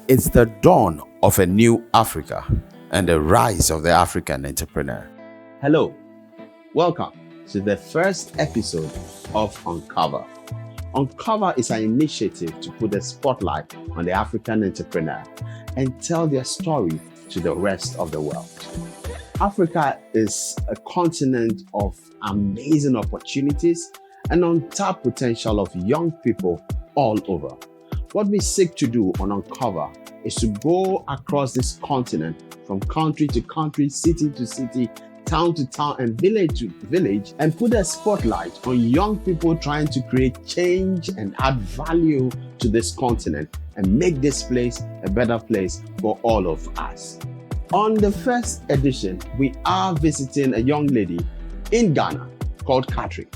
It's the dawn of a new Africa and the rise of the African entrepreneur. Hello, welcome to the first episode of Uncover. Uncover is an initiative to put a spotlight on the African entrepreneur and tell their story to the rest of the world. Africa is a continent of amazing opportunities and untapped potential of young people all over. What we seek to do on Uncover is to go across this continent from country to country, city to city, town to town, and village to village, and put a spotlight on young people trying to create change and add value to this continent and make this place a better place for all of us. On the first edition, we are visiting a young lady in Ghana called Catherine.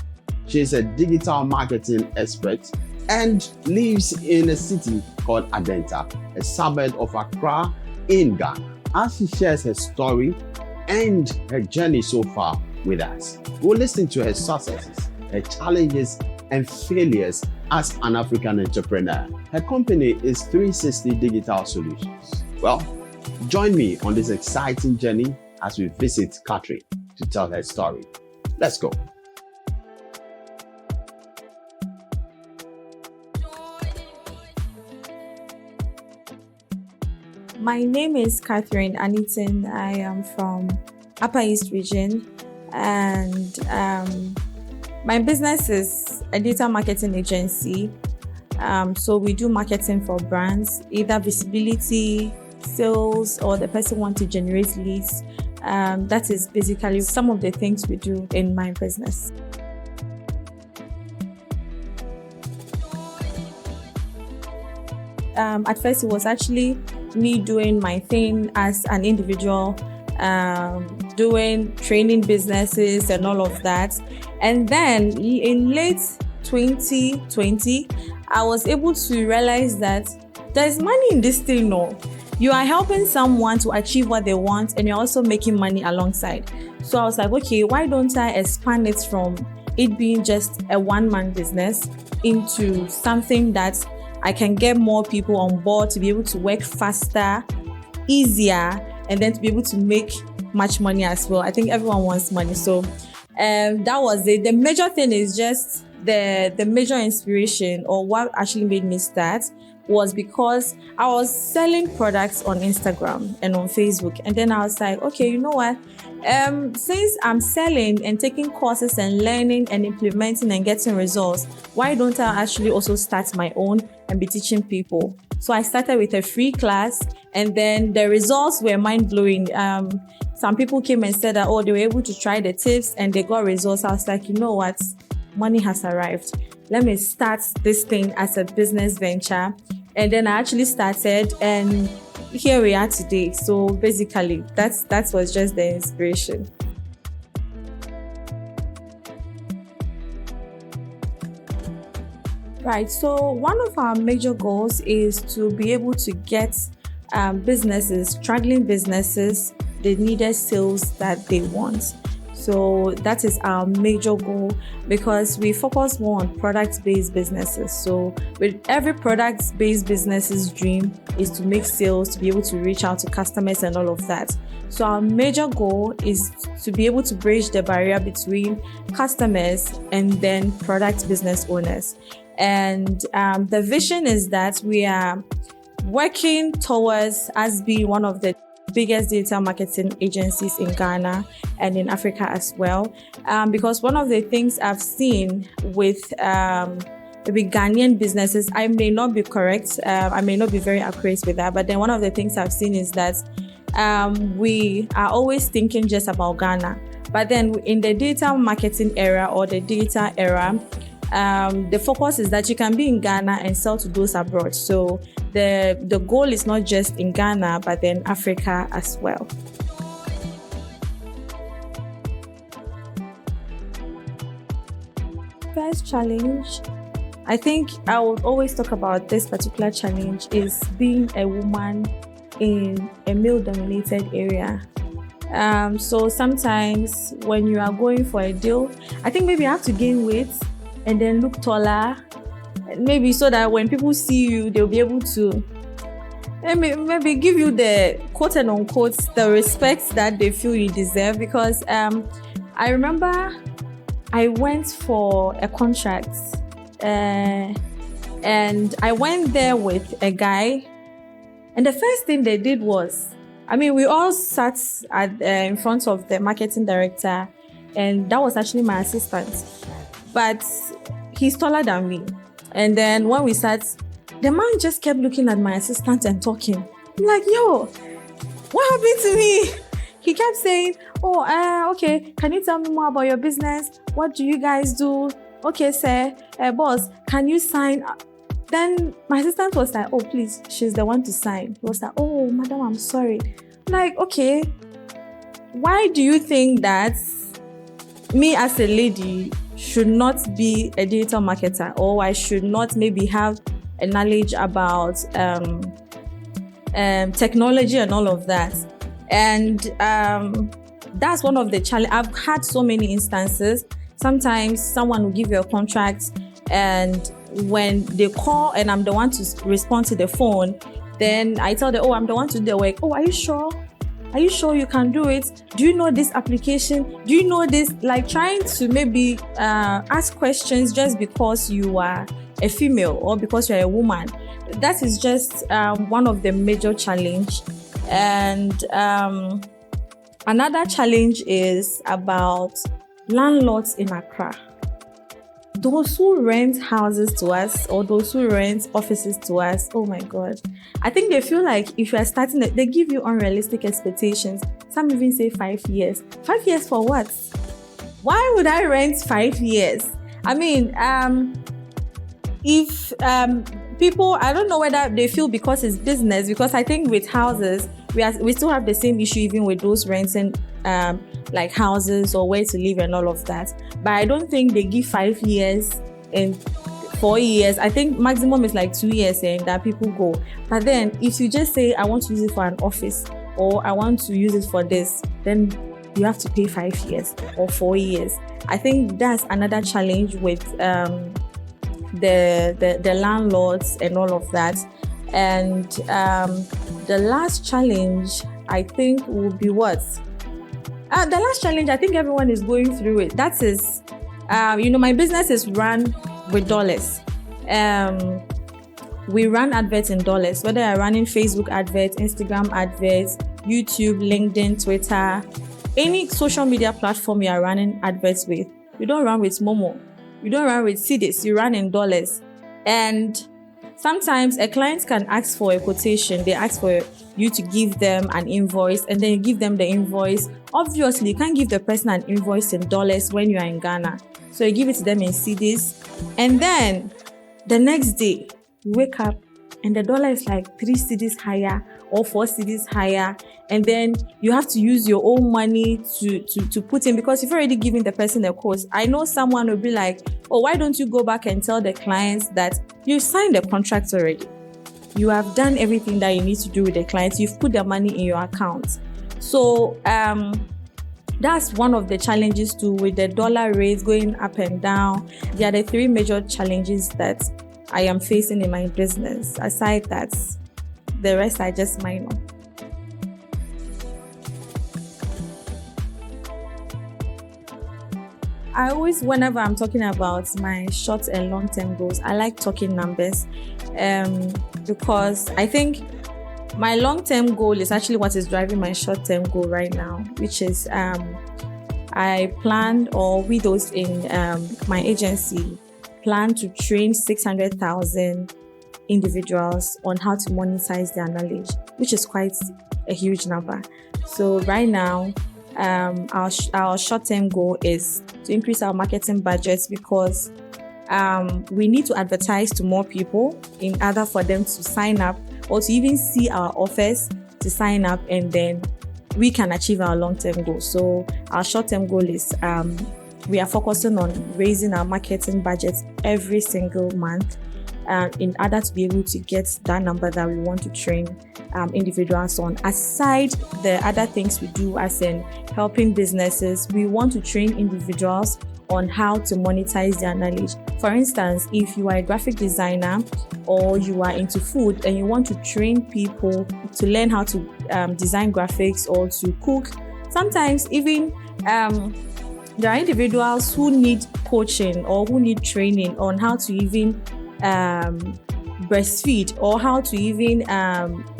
She is a digital marketing expert and lives in a city called Adenta, a suburb of Accra in Ghana. As she shares her story and her journey so far with us, we'll listen to her successes, her challenges, and failures as an African entrepreneur. Her company is 360 Digital Solutions. Well, join me on this exciting journey as we visit Catherine to tell her story. Let's go. My name is Catherine Anitin. I am from Upper East region, and my business is a digital marketing agency. So we do marketing for brands, either visibility, sales, or the person wants to generate leads. That is basically some of the things we do in my business. At first, it was actually me doing my thing as an individual, doing training businesses and all of that. And then in late 2020, I was able to realize that there's money in this thing. No, you are helping someone to achieve what they want, and you're also making money alongside. So I was like, okay, why don't I expand it from it being just a one-man business into something that I can get more people on board to be able to work faster, easier, and then to be able to make much money as well. I think everyone wants money. So that was it. The major thing is just the major inspiration, or what actually made me start, was because I was selling products on Instagram and on Facebook. And then I was like, okay, you know what? Since I'm selling and taking courses and learning and implementing and getting results, why don't I actually also start my own and be teaching people? So I started with a free class, and then the results were mind-blowing. Some people came and said that, they were able to try the tips and they got results. I was like, you know what? Money has arrived. Let me start this thing as a business venture. And then I actually started, and here we are today. So basically, that was just the inspiration. Right, so one of our major goals is to be able to get struggling businesses, the needed sales that they want. So that is our major goal, because we focus more on product-based businesses. So with every product-based business's dream is to make sales, to be able to reach out to customers and all of that. So our major goal is to be able to bridge the barrier between customers and then product business owners. And the vision is that we are working towards us being one of the biggest digital marketing agencies in Ghana and in Africa as well. Because one of the things I've seen with maybe Ghanaian businesses, I may not be correct, I may not be very accurate with that, but then one of the things I've seen is that we are always thinking just about Ghana. But then in the digital marketing era or the digital era, the focus is that you can be in Ghana and sell to those abroad. So the goal is not just in Ghana, but then Africa as well. First challenge, I think I would always talk about this particular challenge, is being a woman in a male-dominated area. So sometimes when you are going for a deal, I think maybe you have to gain weight and then look taller, maybe so that when people see you, they'll be able to maybe give you the quote and unquote the respect that they feel you deserve, because I remember I went for a contract and I went there with a guy, and the first thing they did was, we all sat in front of the marketing director, and that was actually my assistant, but he's taller than me. And then when we sat, the man just kept looking at my assistant and talking. I'm like, yo, what happened to me? He kept saying, okay, can you tell me more about your business? What do you guys do? Okay, sir, boss, can you sign? Then my assistant was like, oh, please, she's the one to sign. He was like, oh, madam, I'm sorry. I'm like, okay, why do you think that me as a lady should not be a digital marketer, or I should not maybe have a knowledge about technology and all of that? And that's one of the challenges. I've had so many instances. Sometimes someone will give you a contract, and when they call and I'm the one to respond to the phone, then I tell them, oh, I'm the one to do the work. Oh, are you sure? Are you sure you can do it? Do you know this application? Do you know this? Like trying to maybe ask questions just because you are a female or because you're a woman. That is just one of the major challenges. And another challenge is about landlords in Accra. Those who rent houses to us or those who rent offices to us, oh my God. I think they feel like if you are starting, they give you unrealistic expectations. Some even say 5 years. 5 years for what? Why would I rent 5 years? If people, I don't know whether they feel because it's business, because I think with houses, we still have the same issue even with those renting like houses or where to live and all of that. But I don't think they give 5 years and 4 years. I think maximum is like 2 years saying that people go. But then if you just say, I want to use it for an office or I want to use it for this, then you have to pay 5 years or 4 years. I think that's another challenge with the landlords and all of that. And the last challenge, I think, will be what? The last challenge, I think everyone is going through it. That is, my business is run with dollars. We run adverts in dollars, whether I'm running Facebook adverts, Instagram adverts, YouTube, LinkedIn, Twitter, any social media platform you are running adverts with. You don't run with Momo. You don't run with cedis. You run in dollars. And sometimes a client can ask for a quotation. They ask for you to give them an invoice, and then you give them the invoice. Obviously, you can't give the person an invoice in dollars when you are in Ghana. So you give it to them in cedis. And then the next day, you wake up and the dollar is like 3 cedis higher or 4 cedis higher. And then you have to use your own money to put in, because you've already given the person a quote. I know someone will be like, oh, why don't you go back and tell the clients that you signed the contract already? You have done everything that you need to do with the clients. You've put their money in your account. So that's one of the challenges too, with the dollar rates going up and down. There are the 3 major challenges that I am facing in my business. Aside that, the rest are just minor. I always, whenever I'm talking about my short and long-term goals, I like talking numbers because I think my long-term goal is actually what is driving my short-term goal right now, which is I planned, or we those in my agency plan to train 600,000 individuals on how to monetize their knowledge, which is quite a huge number. So right now, our short-term goal is to increase our marketing budgets, because we need to advertise to more people in order for them to sign up or to even see our offers to sign up, and then we can achieve our long-term goal. So our short-term goal is we are focusing on raising our marketing budgets every single month, in order to be able to get that number that we want to train individuals on. Aside the other things we do, as in helping businesses, we want to train individuals on how to monetize their knowledge. For instance, if you are a graphic designer or you are into food and you want to train people to learn how to design graphics or to cook, sometimes even there are individuals who need coaching or who need training on how to even breastfeed or how to even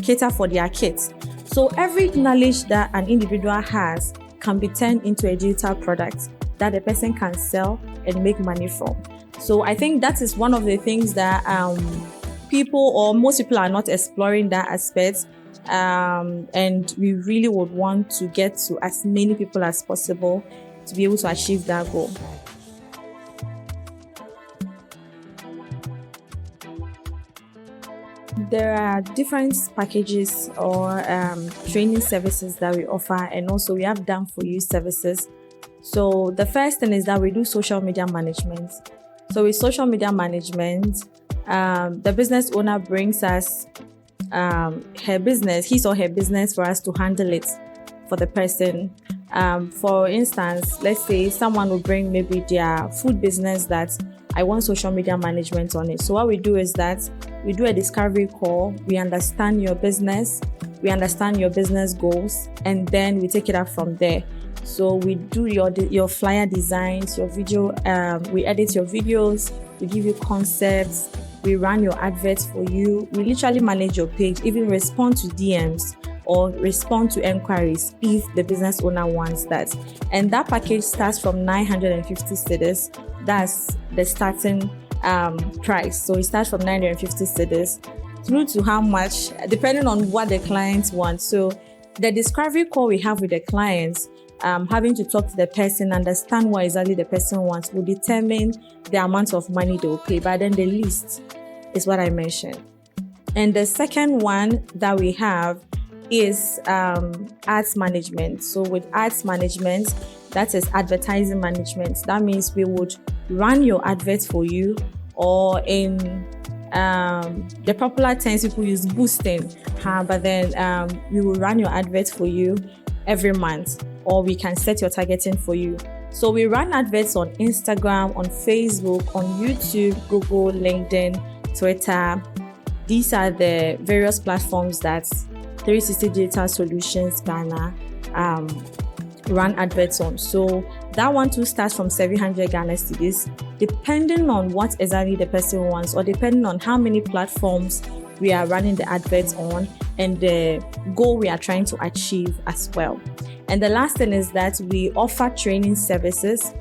cater for their kids. So every knowledge that an individual has can be turned into a digital product that the person can sell and make money from. So I think that is one of the things that people or most people are not exploring that aspect. And we really would want to get to as many people as possible to be able to achieve that goal. There are different packages or training services that we offer, and also we have done for you services. So the first thing is that we do social media management. So with social media management, the business owner brings us his or her business for us to handle it for the person. For instance, let's say someone will bring maybe their food business that I want social media management on it. So what we do is that we do a discovery call. We understand your business, we understand your business goals, and then we take it up from there. So we do your flyer designs, your video, we edit your videos, we give you concepts, we run your adverts for you, we literally manage your page, even respond to DMs or respond to enquiries if the business owner wants that. And that package starts from 950 cedis. That's the starting price. So it starts from 950 cedis through to how much, depending on what the clients want. So the discovery call we have with the clients, having to talk to the person, understand what exactly the person wants, will determine the amount of money they will pay. But then the least is what I mentioned. And the second one that we have is ads management. So with ads management, that is advertising management. That means we would run your adverts for you, or in the popular terms people use, boosting, but then we will run your adverts for you every month, or we can set your targeting for you. So we run adverts on Instagram, on Facebook, on YouTube, Google, LinkedIn, Twitter. These are the various platforms that 360 Digital Solutions Ghana run adverts on. So that one too starts from 700 Ghana cedis, depending on what exactly the person wants, or depending on how many platforms we are running the adverts on and the goal we are trying to achieve as well. And the last thing is that we offer training services.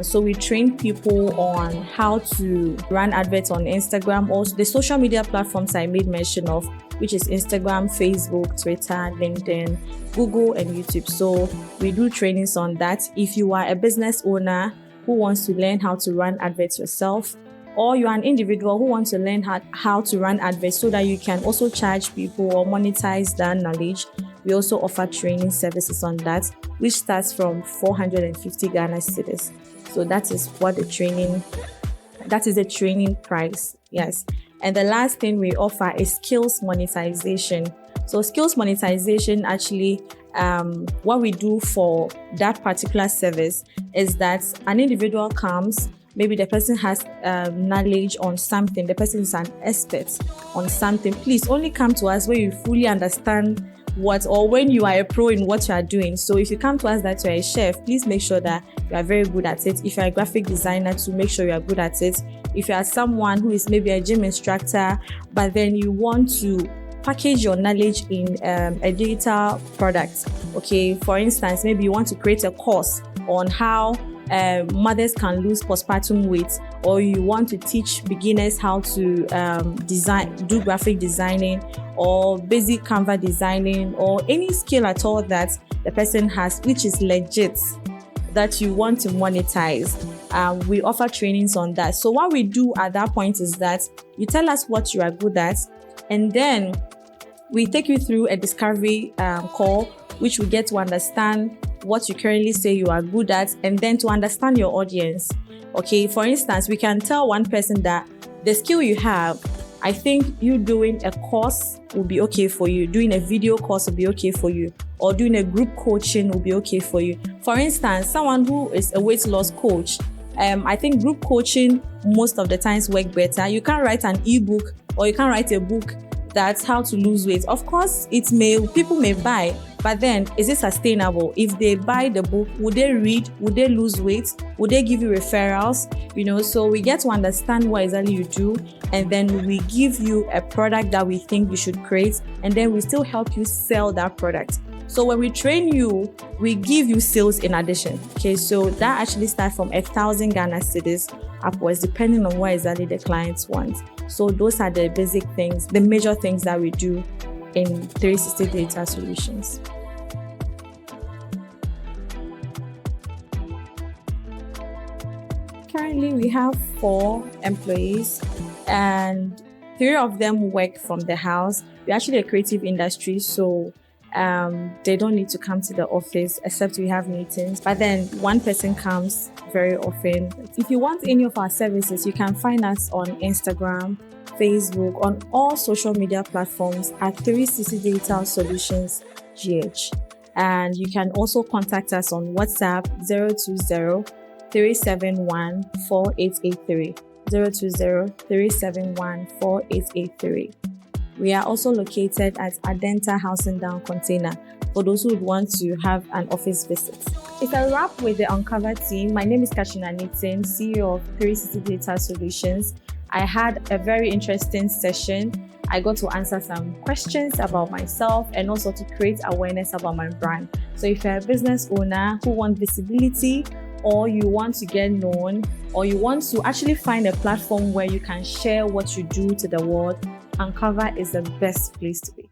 So we train people on how to run adverts on Instagram, also the social media platforms I made mention of, which is Instagram, Facebook, Twitter, LinkedIn, Google, and YouTube. So we do trainings on that. If you are a business owner who wants to learn how to run adverts yourself, or you are an individual who wants to learn how to run adverts so that you can also charge people or monetize that knowledge, we also offer training services on that, which starts from 450 Ghana cedis. So that is the training price. Yes. And the last thing we offer is skills monetization. So skills monetization, actually, what we do for that particular service is that an individual comes, maybe the person has knowledge on something, the person is an expert on something. Please only come to us when you fully understand or when you are a pro in what you are doing. So if you come to us that you are a chef, please make sure that you are very good at it. If you are a graphic designer, to make sure you are good at it. If you are someone who is maybe a gym instructor, but then you want to package your knowledge in a digital product. Okay, for instance, maybe you want to create a course on how mothers can lose postpartum weight, or you want to teach beginners how to do graphic designing or basic Canva designing, or any skill at all that the person has which is legit that you want to monetize. We offer trainings on that. So what we do at that point is that you tell us what you are good at, and then we take you through a discovery call, which we get to understand what you currently say you are good at, and then to understand your audience. Okay, for instance, we can tell one person that the skill you have, I think you doing a course will be okay for you. Doing a video course will be okay for you. Or doing a group coaching will be okay for you. For instance, someone who is a weight loss coach, I think group coaching most of the times work better. You can't write an ebook or you can't write a book that's how to lose weight. Of course, people may buy, but then is it sustainable? If they buy the book, would they read? Would they lose weight? Would they give you referrals? So we get to understand what exactly you do, and then we give you a product that we think you should create, and then we still help you sell that product. So when we train you, we give you sales in addition. Okay, so that actually starts from 1,000 Ghana cedis upwards, depending on what exactly the clients want. So those are the basic things, the major things that we do in 360 Data Solutions. Currently, we have 4 employees and 3 of them work from the house. We're actually a creative industry, so they don't need to come to the office except we have meetings. But then one person comes very often. If you want any of our services, you can find us on Instagram, Facebook, on all social media platforms at 360 Data Solutions GH. And you can also contact us on WhatsApp 020-371-4883. 020-371-4883. We are also located at Adenta Housing Down Container for those who would want to have an office visit. It's a wrap with the Uncover team. My name is Kashina Nitin, CEO of 360 Data Solutions. I had a very interesting session. I got to answer some questions about myself and also to create awareness about my brand. So if you're a business owner who wants visibility, or you want to get known, or you want to actually find a platform where you can share what you do to the world, Uncover is the best place to be.